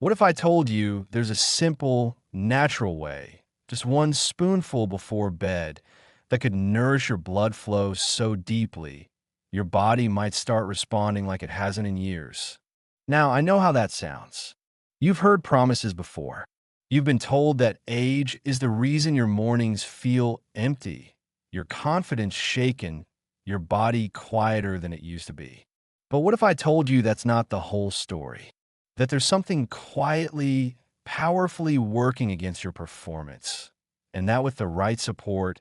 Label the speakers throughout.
Speaker 1: What if I told you there's a simple, natural way, just one spoonful before bed, that could nourish your blood flow so deeply your body might start responding like it hasn't in years? Now, I know how that sounds. You've heard promises before. You've been told that age is the reason your mornings feel empty, your confidence shaken, your body quieter than it used to be. But what if I told you that's not the whole story? That there's something quietly, powerfully working against your performance, and that with the right support,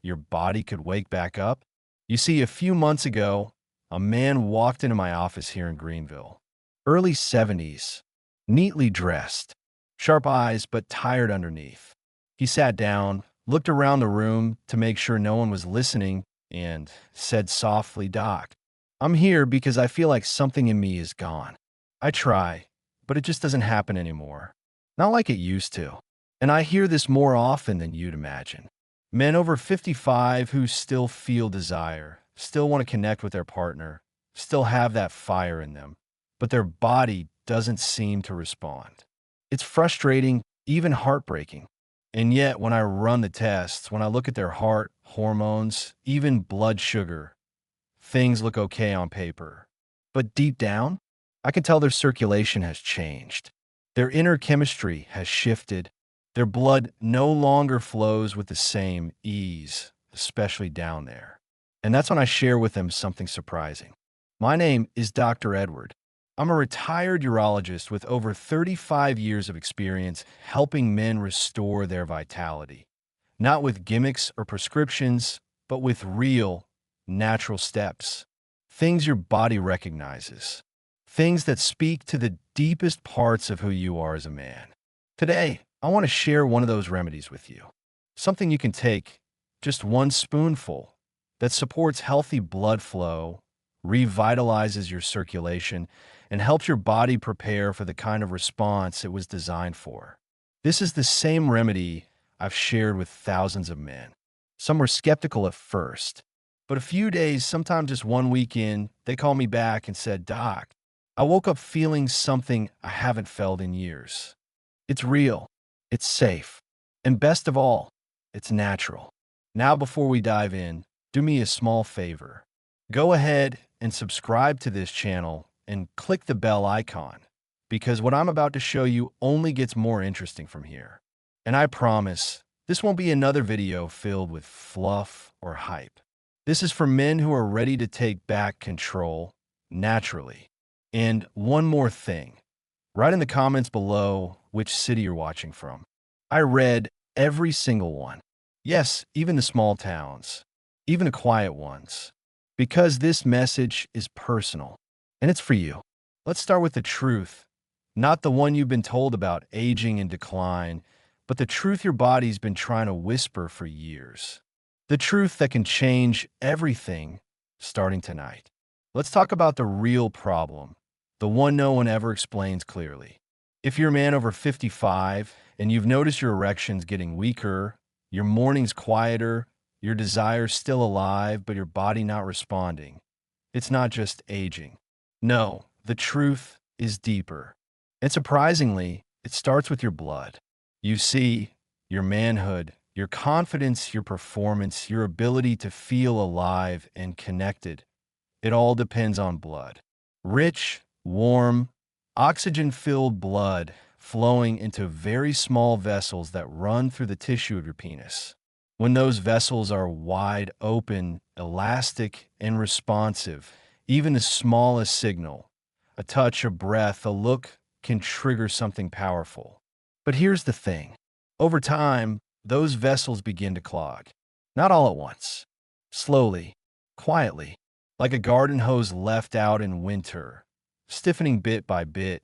Speaker 1: your body could wake back up? You see, a few months ago, a man walked into my office here in Greenville. Early 70s, neatly dressed, sharp eyes but tired underneath. He sat down, looked around the room to make sure no one was listening, and said softly, "Doc, I'm here because I feel like something in me is gone. I try, but it just doesn't happen anymore. Not like it used to." And I hear this more often than you'd imagine. Men over 55 who still feel desire, still want to connect with their partner, still have that fire in them, but their body doesn't seem to respond. It's frustrating, even heartbreaking. And yet, when I run the tests, when I look at their heart, hormones, even blood sugar, things look okay on paper. But deep down, I can tell their circulation has changed. Their inner chemistry has shifted. Their blood no longer flows with the same ease, especially down there. And that's when I share with them something surprising. My name is Dr. Edward. I'm a retired urologist with over 35 years of experience helping men restore their vitality. Not with gimmicks or prescriptions, but with real, natural steps. Things your body recognizes. Things that speak to the deepest parts of who you are as a man. Today, I want to share one of those remedies with you. Something you can take, just one spoonful, that supports healthy blood flow, revitalizes your circulation, and helps your body prepare for the kind of response it was designed for. This is the same remedy I've shared with thousands of men. Some were skeptical at first, but a few days, sometimes just one week in, they called me back and said, "Doc, I woke up feeling something I haven't felt in years. It's real, it's safe, and best of all, it's natural." Now, before we dive in, do me a small favor. Go ahead and subscribe to this channel and click the bell icon, because what I'm about to show you only gets more interesting from here. And I promise, this won't be another video filled with fluff or hype. This is for men who are ready to take back control naturally. And one more thing. Write in the comments below which city you're watching from. I read every single one. Yes, even the small towns, even the quiet ones. Because this message is personal, and it's for you. Let's start with the truth. Not the one you've been told about aging and decline, but the truth your body's been trying to whisper for years. The truth that can change everything starting tonight. Let's talk about the real problem, the one no one ever explains clearly. If you're a man over 55 and you've noticed your erections getting weaker, your mornings quieter, your desires still alive, but your body not responding, it's not just aging. No, the truth is deeper. And surprisingly, it starts with your blood. You see, your manhood, your confidence, your performance, your ability to feel alive and connected, it all depends on blood. Rich, warm, oxygen-filled blood flowing into very small vessels that run through the tissue of your penis. When those vessels are wide open, elastic, and responsive, even the smallest signal, a touch, a breath, a look, can trigger something powerful. But here's the thing. Over time, those vessels begin to clog. Not all at once. Slowly, quietly, like a garden hose left out in winter, stiffening bit by bit,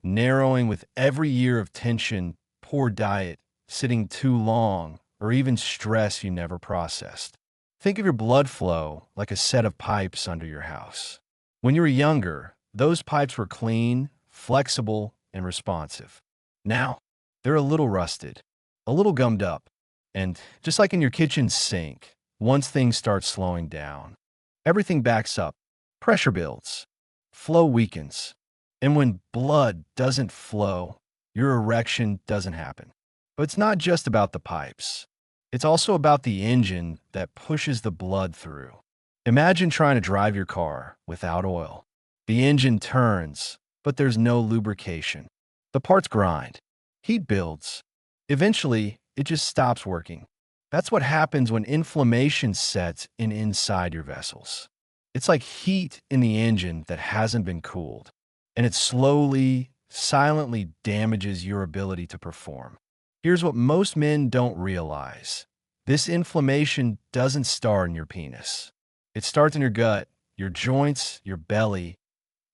Speaker 1: narrowing with every year of tension, poor diet, sitting too long, or even stress you never processed. Think of your blood flow like a set of pipes under your house. When you were younger, those pipes were clean, flexible, and responsive. Now, they're a little rusted, a little gummed up, and just like in your kitchen sink, once things start slowing down, everything backs up, pressure builds, flow weakens, and when blood doesn't flow, your erection doesn't happen. But it's not just about the pipes. It's also about the engine that pushes the blood through. Imagine trying to drive your car without oil. The engine turns, but there's no lubrication. The parts grind. Heat builds. Eventually, it just stops working. That's what happens when inflammation sets in inside your vessels. It's like heat in the engine that hasn't been cooled, and it slowly, silently damages your ability to perform. Here's what most men don't realize. This inflammation doesn't start in your penis. It starts in your gut, your joints, your belly,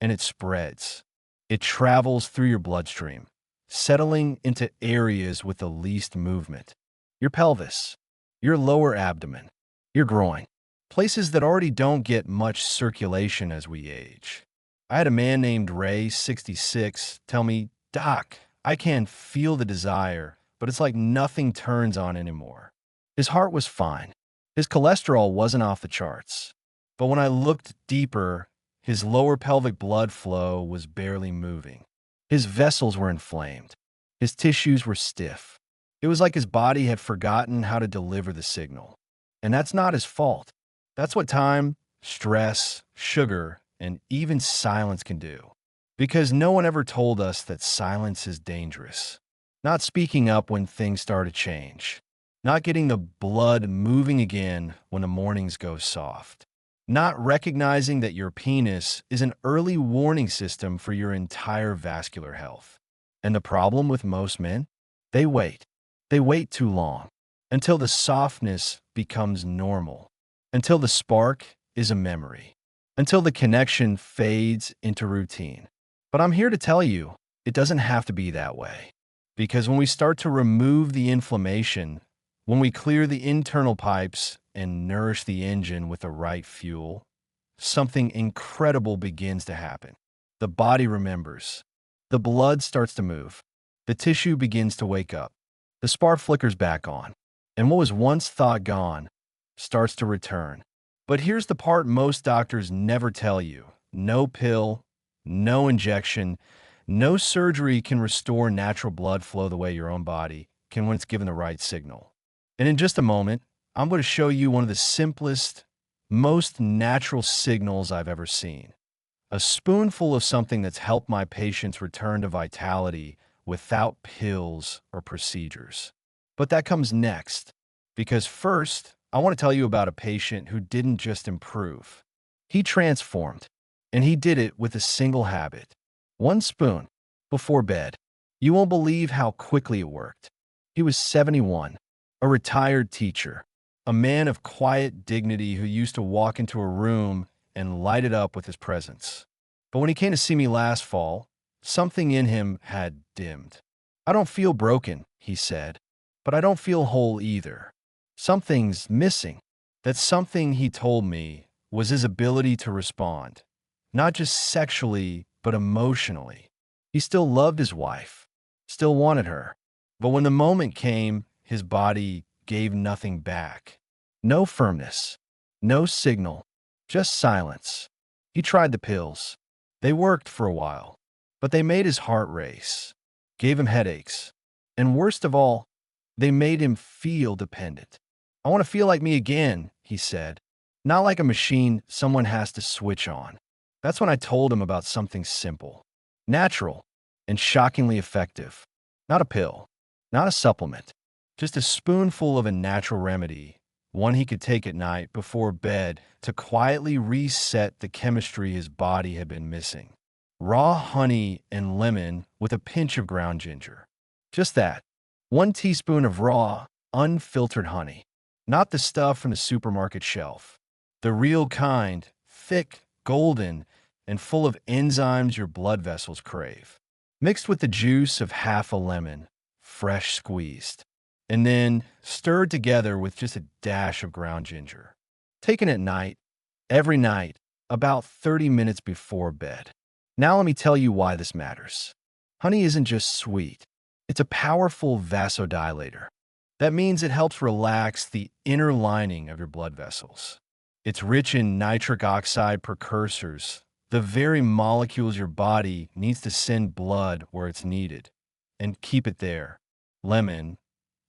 Speaker 1: and it spreads. It travels through your bloodstream, settling into areas with the least movement. Your pelvis, your lower abdomen, your groin, places that already don't get much circulation as we age. I had a man named Ray, 66, tell me, "Doc, I can feel the desire, but it's like nothing turns on anymore." His heart was fine. His cholesterol wasn't off the charts. But when I looked deeper, his lower pelvic blood flow was barely moving. His vessels were inflamed. His tissues were stiff. It was like his body had forgotten how to deliver the signal. And that's not his fault. That's what time, stress, sugar, and even silence can do. Because no one ever told us that silence is dangerous. Not speaking up when things start to change. Not getting the blood moving again when the mornings go soft. Not recognizing that your penis is an early warning system for your entire vascular health. And the problem with most men? They wait. They wait too long. Until the softness becomes normal. Until the spark is a memory. Until the connection fades into routine. But I'm here to tell you, it doesn't have to be that way. Because when we start to remove the inflammation, when we clear the internal pipes and nourish the engine with the right fuel, something incredible begins to happen. The body remembers. The blood starts to move. The tissue begins to wake up. The spark flickers back on. And what was once thought gone starts to return. But here's the part most doctors never tell you. No pill, no injection, no surgery can restore natural blood flow the way your own body can when it's given the right signal. And in just a moment, I'm going to show you one of the simplest, most natural signals I've ever seen. A spoonful of something that's helped my patients return to vitality without pills or procedures. But that comes next, because first, I want to tell you about a patient who didn't just improve. He transformed, and he did it with a single habit. One spoon before bed. You won't believe how quickly it worked. He was 71, a retired teacher, a man of quiet dignity who used to walk into a room and light it up with his presence. But when he came to see me last fall, something in him had dimmed. "I don't feel broken," he said, "but I don't feel whole either. Something's missing." That something, he told me, was his ability to respond, not just sexually, but emotionally. He still loved his wife, still wanted her, but when the moment came, his body gave nothing back. No firmness, no signal, just silence. He tried the pills. They worked for a while, but they made his heart race, gave him headaches, and worst of all, they made him feel dependent. "I want to feel like me again," he said, "not like a machine someone has to switch on." That's when I told him about something simple, natural, and shockingly effective. Not a pill, not a supplement, just a spoonful of a natural remedy, one he could take at night before bed to quietly reset the chemistry his body had been missing. Raw honey and lemon with a pinch of ground ginger. Just that. 1 teaspoon of raw, unfiltered honey. Not the stuff from the supermarket shelf. The real kind, thick, golden, and full of enzymes your blood vessels crave. Mixed with the juice of half a lemon, fresh squeezed. And then stirred together with just a dash of ground ginger. Taken at night, every night, about 30 minutes before bed. Now let me tell you why this matters. Honey isn't just sweet. It's a powerful vasodilator. That means it helps relax the inner lining of your blood vessels. It's rich in nitric oxide precursors, the very molecules your body needs to send blood where it's needed. and keep it there. Lemon,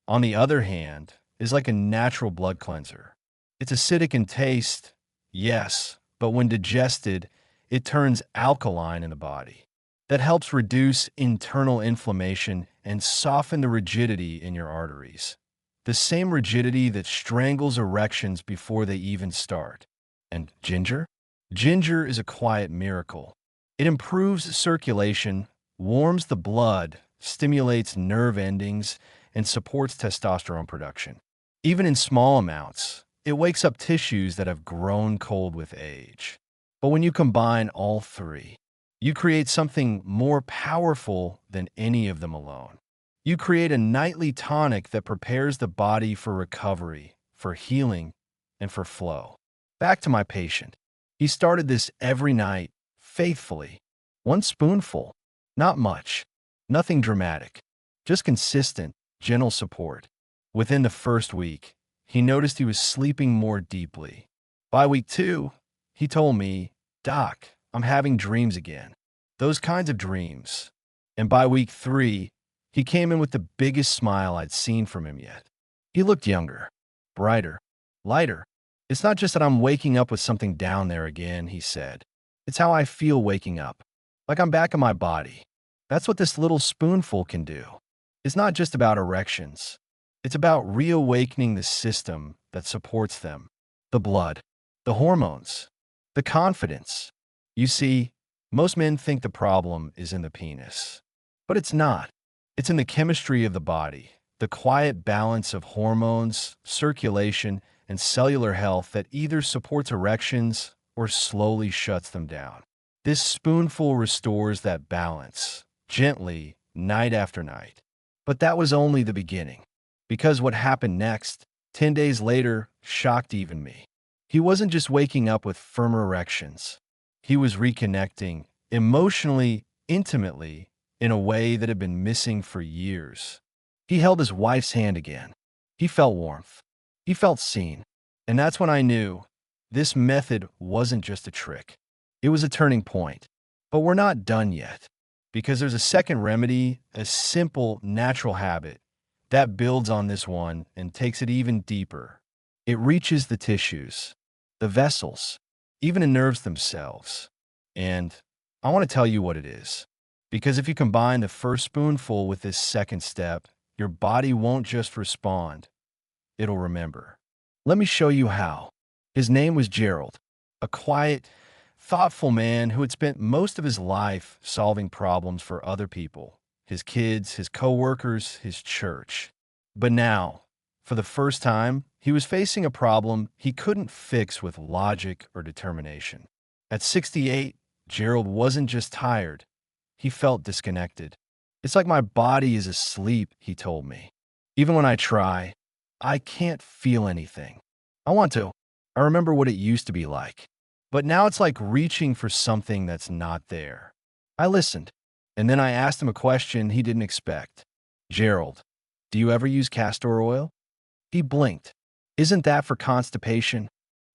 Speaker 1: on the other hand, is like a natural blood cleanser. It's acidic in taste, yes, but when digested, it turns alkaline in the body. That helps reduce internal inflammation and soften the rigidity in your arteries. The same rigidity that strangles erections before they even start. And ginger? Ginger is a quiet miracle. It improves circulation, warms the blood, stimulates nerve endings, and supports testosterone production. Even in small amounts, it wakes up tissues that have grown cold with age. But when you combine all three, you create something more powerful than any of them alone. You create a nightly tonic that prepares the body for recovery, for healing, and for flow. Back to my patient. He started this every night, faithfully. One spoonful. Not much. Nothing dramatic. Just consistent, gentle support. Within the first week, he noticed he was sleeping more deeply. By week 2, he told me, "Doc, I'm having dreams again." Those kinds of dreams. And by week 3, he came in with the biggest smile I'd seen from him yet. He looked younger, brighter, lighter. "It's not just that I'm waking up with something down there again," he said. "It's how I feel waking up, like I'm back in my body." That's what this little spoonful can do. It's not just about erections. It's about reawakening the system that supports them. The blood, the hormones, the confidence. You see, most men think the problem is in the penis. But it's not. It's in the chemistry of the body, the quiet balance of hormones, circulation, and cellular health that either supports erections or slowly shuts them down. This spoonful restores that balance, gently, night after night. But that was only the beginning. Because what happened next, 10 days later, shocked even me. He wasn't just waking up with firmer erections. He was reconnecting, emotionally, intimately, in a way that had been missing for years. He held his wife's hand again. He felt warmth. He felt seen. And that's when I knew this method wasn't just a trick. It was a turning point. But we're not done yet. Because there's a second remedy, a simple, natural habit, that builds on this one and takes it even deeper. It reaches the tissues, the vessels, even the nerves themselves. And I want to tell you what it is. Because if you combine the first spoonful with this second step, your body won't just respond, it'll remember. Let me show you how. His name was Gerald, a quiet, thoughtful man who had spent most of his life solving problems for other people, his kids, his coworkers, his church. But now, for the first time, he was facing a problem he couldn't fix with logic or determination. At 68, Gerald wasn't just tired. He felt disconnected. "It's like my body is asleep," he told me. "Even when I try, I can't feel anything. I want to. I remember what it used to be like. But now it's like reaching for something that's not there." I listened, and then I asked him a question he didn't expect. "Gerald, do you ever use castor oil?" He blinked. "Isn't that for constipation?"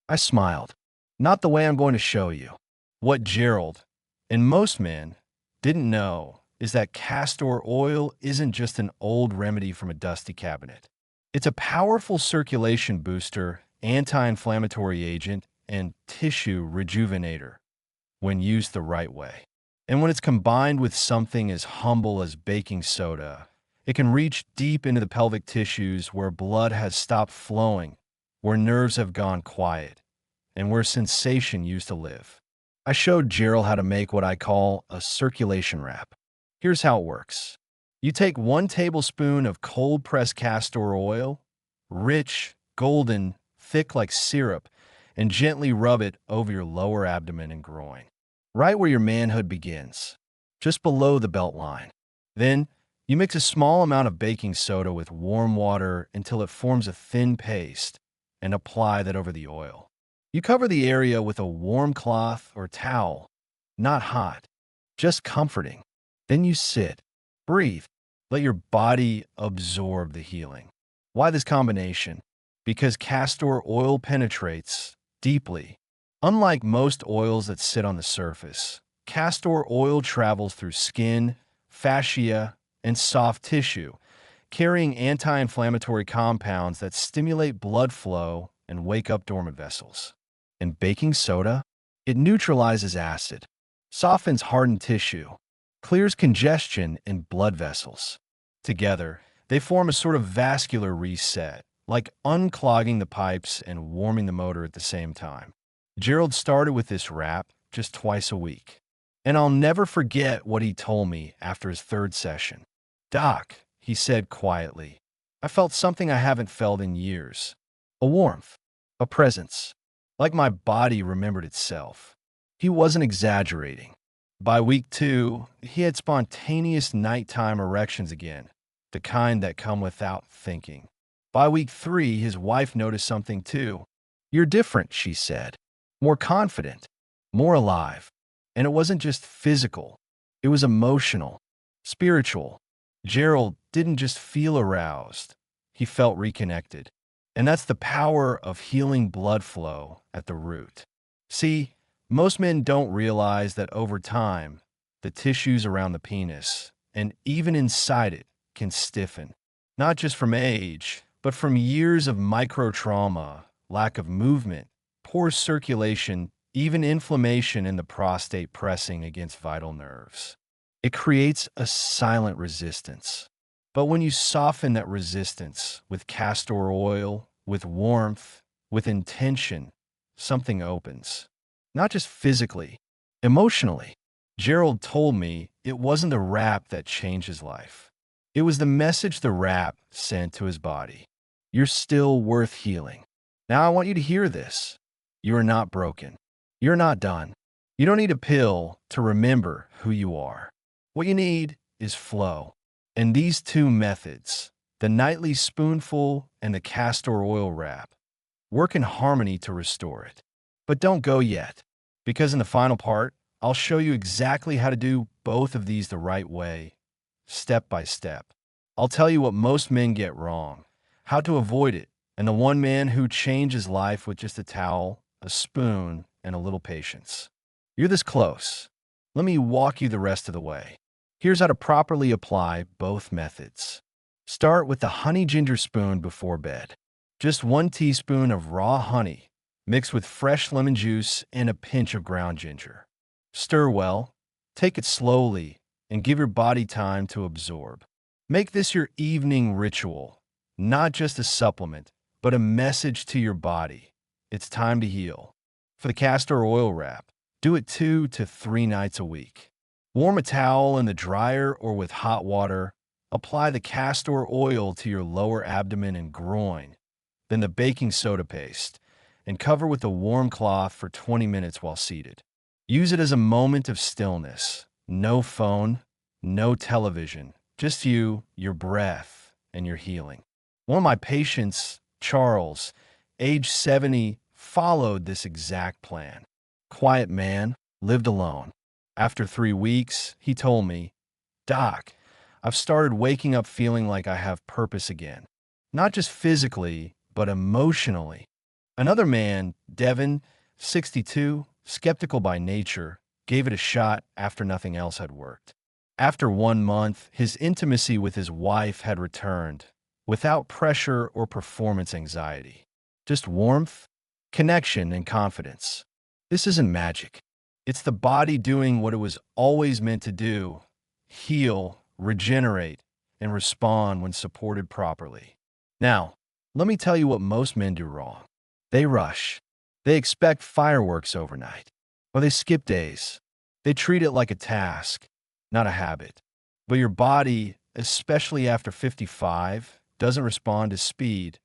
Speaker 1: I smiled. "Not the way I'm going to show you." What Gerald, and most men, didn't know is that castor oil isn't just an old remedy from a dusty cabinet. It's a powerful circulation booster, anti-inflammatory agent, and tissue rejuvenator when used the right way. And when it's combined with something as humble as baking soda, it can reach deep into the pelvic tissues where blood has stopped flowing, where nerves have gone quiet, and where sensation used to live. I showed Gerald how to make what I call a circulation wrap. Here's how it works. You take 1 tablespoon of cold-pressed castor oil, rich, golden, thick like syrup, and gently rub it over your lower abdomen and groin, right where your manhood begins, just below the belt line. Then, you mix a small amount of baking soda with warm water until it forms a thin paste, and apply that over the oil. You cover the area with a warm cloth or towel, not hot, just comforting. Then you sit, breathe, let your body absorb the healing. Why this combination? Because castor oil penetrates deeply. Unlike most oils that sit on the surface, castor oil travels through skin, fascia, and soft tissue, carrying anti-inflammatory compounds that stimulate blood flow and wake up dormant vessels. And baking soda? It neutralizes acid, softens hardened tissue, clears congestion in blood vessels. Together, they form a sort of vascular reset, like unclogging the pipes and warming the motor at the same time. Gerald started with this wrap just twice a week. And I'll never forget what he told me after his third session. "Doc," he said quietly, "I felt something I haven't felt in years. A warmth, a presence, like my body remembered itself." He wasn't exaggerating. By week 2, he had spontaneous nighttime erections again, the kind that come without thinking. By week 3, his wife noticed something too. "You're different," she said. "More confident, more alive." And it wasn't just physical. It was emotional, spiritual. Gerald didn't just feel aroused. He felt reconnected. And that's the power of healing blood flow at the root. See, most men don't realize that over time, the tissues around the penis, and even inside it, can stiffen. Not just from age, but from years of microtrauma, lack of movement, poor circulation, even inflammation in the prostate pressing against vital nerves. It creates a silent resistance. But when you soften that resistance with castor oil, with warmth, with intention, something opens. Not just physically, emotionally. Gerald told me it wasn't the wrap that changed his life. It was the message the wrap sent to his body. You're still worth healing. Now I want you to hear this. You are not broken. You're not done. You don't need a pill to remember who you are. What you need is flow. And these two methods, the nightly spoonful and the castor oil wrap, work in harmony to restore it. But don't go yet, because in the final part, I'll show you exactly how to do both of these the right way, step by step. I'll tell you what most men get wrong, how to avoid it, and the one man who changed his life with just a towel, a spoon, and a little patience. You're this close. Let me walk you the rest of the way. Here's how to properly apply both methods. Start with the honey ginger spoon before bed. Just 1 teaspoon of raw honey, mixed with fresh lemon juice and a pinch of ground ginger. Stir well, take it slowly, and give your body time to absorb. Make this your evening ritual, not just a supplement, but a message to your body. It's time to heal. For the castor oil wrap, do it 2 to 3 nights a week. Warm a towel in the dryer or with hot water. Apply the castor oil to your lower abdomen and groin, then the baking soda paste, and cover with a warm cloth for 20 minutes while seated. Use it as a moment of stillness. No phone, no television, just you, your breath, and your healing. One of my patients, Charles, age 70, followed this exact plan. Quiet man, lived alone. After 3 weeks, he told me, "Doc, I've started waking up feeling like I have purpose again. Not just physically, but emotionally." Another man, Devin, 62, skeptical by nature, gave it a shot after nothing else had worked. After 1 month, his intimacy with his wife had returned, without pressure or performance anxiety. Just warmth, connection, and confidence. This isn't magic. It's the body doing what it was always meant to do: heal, regenerate, and respond when supported properly. Now, let me tell you what most men do wrong. They rush. They expect fireworks overnight. Or they skip days. They treat it like a task, not a habit. But your body, especially after 55, doesn't respond to speed.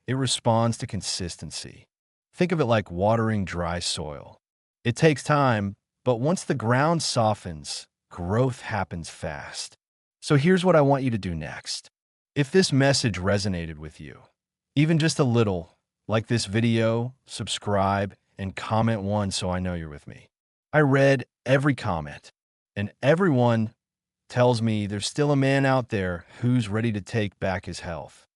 Speaker 1: It responds to consistency. Think of it like watering dry soil. It takes time, but once the ground softens, growth happens fast. So here's what I want you to do next. If this message resonated with you, even just a little, like this video, subscribe, and comment 1 so I know you're with me. I read every comment, and everyone tells me there's still a man out there who's ready to take back his health,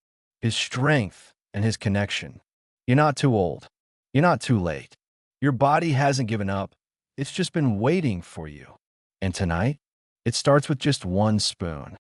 Speaker 1: his strength, and his connection. You're not too old. You're not too late. Your body hasn't given up. It's just been waiting for you. And tonight, it starts with just 1 spoon.